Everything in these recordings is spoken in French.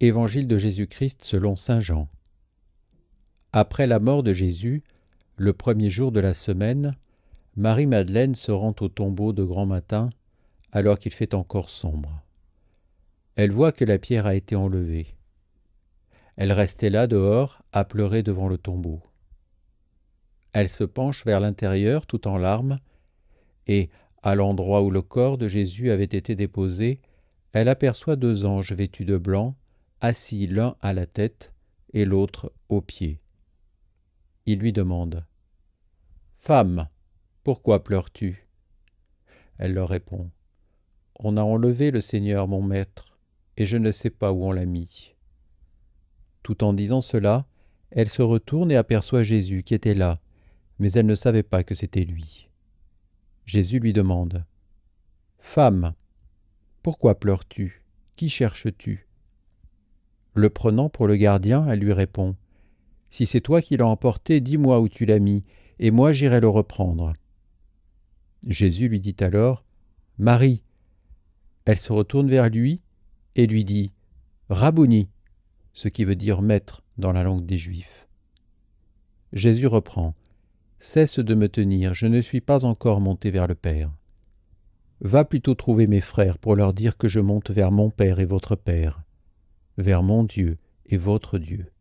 Évangile de Jésus-Christ selon saint Jean. Après la mort de Jésus, le premier jour de la semaine, Marie-Madeleine se rend au tombeau de grand matin, alors qu'il fait encore sombre. Elle voit que la pierre a été enlevée. Elle restait là dehors, à pleurer devant le tombeau. Elle se penche vers l'intérieur tout en larmes, et, à l'endroit où le corps de Jésus avait été déposé, elle aperçoit deux anges vêtus de blanc, assis l'un à la tête et l'autre aux pieds. Ils lui demandent « Femme, pourquoi pleures-tu » Elle leur répond « On a enlevé le Seigneur, mon maître, et je ne sais pas où on l'a mis. » Tout en disant cela, elle se retourne et aperçoit Jésus qui était là, mais elle ne savait pas que c'était lui. Jésus lui demande « Femme, pourquoi pleures-tu ? Qui cherches-tu » Le prenant pour le gardien, elle lui répond « Si c'est toi qui l'as emporté, dis-moi où tu l'as mis, et moi j'irai le reprendre. » Jésus lui dit alors « Marie !» Elle se retourne vers lui et lui dit « Rabouni !» ce qui veut dire « maître » dans la langue des Juifs. Jésus reprend « Cesse de me tenir, je ne suis pas encore monté vers le Père. Va plutôt trouver mes frères pour leur dire que je monte vers mon Père et votre Père, vers mon Dieu et votre Dieu. »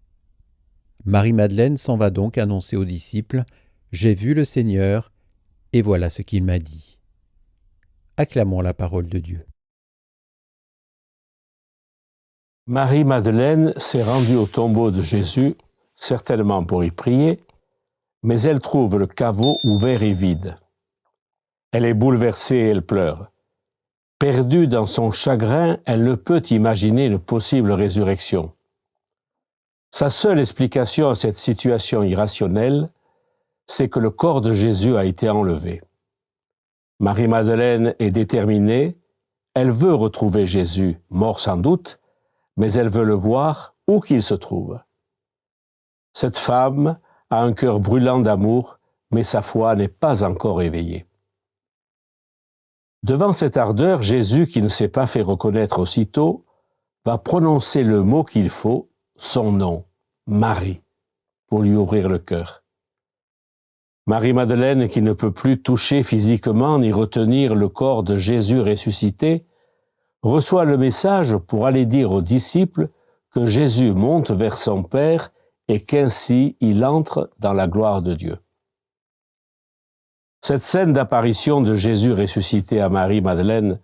Marie-Madeleine s'en va donc annoncer aux disciples « J'ai vu le Seigneur, et voilà ce qu'il m'a dit. » Acclamons la parole de Dieu. Marie-Madeleine s'est rendue au tombeau de Jésus, certainement pour y prier, mais elle trouve le caveau ouvert et vide. Elle est bouleversée et elle pleure. Perdue dans son chagrin, elle ne peut imaginer une possible résurrection. Sa seule explication à cette situation irrationnelle, c'est que le corps de Jésus a été enlevé. Marie-Madeleine est déterminée, elle veut retrouver Jésus, mort sans doute, mais elle veut le voir où qu'il se trouve. Cette femme a un cœur brûlant d'amour, mais sa foi n'est pas encore éveillée. Devant cette ardeur, Jésus, qui ne s'est pas fait reconnaître aussitôt, va prononcer le mot qu'il faut, son nom, Marie, pour lui ouvrir le cœur. Marie-Madeleine, qui ne peut plus toucher physiquement ni retenir le corps de Jésus ressuscité, reçoit le message pour aller dire aux disciples que Jésus monte vers son Père et qu'ainsi il entre dans la gloire de Dieu. Cette scène d'apparition de Jésus ressuscité à Marie-Madeleine,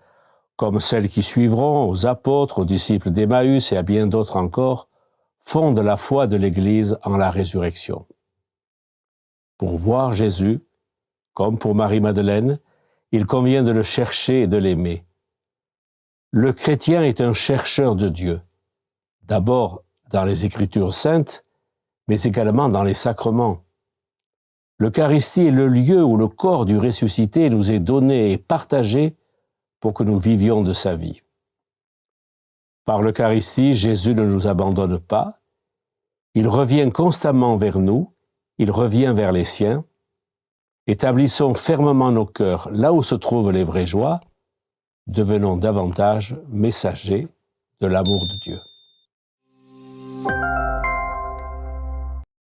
comme celles qui suivront aux apôtres, aux disciples d'Emmaüs et à bien d'autres encore, fonde la foi de l'Église en la résurrection. Pour voir Jésus, comme pour Marie-Madeleine, il convient de le chercher et de l'aimer. Le chrétien est un chercheur de Dieu, d'abord dans les Écritures saintes, mais également dans les sacrements. L'Eucharistie est le lieu où le corps du ressuscité nous est donné et partagé pour que nous vivions de sa vie. Par l'Eucharistie, Jésus ne nous abandonne pas, il revient constamment vers nous, il revient vers les siens. Établissons fermement nos cœurs là où se trouvent les vraies joies, devenons davantage messagers de l'amour de Dieu.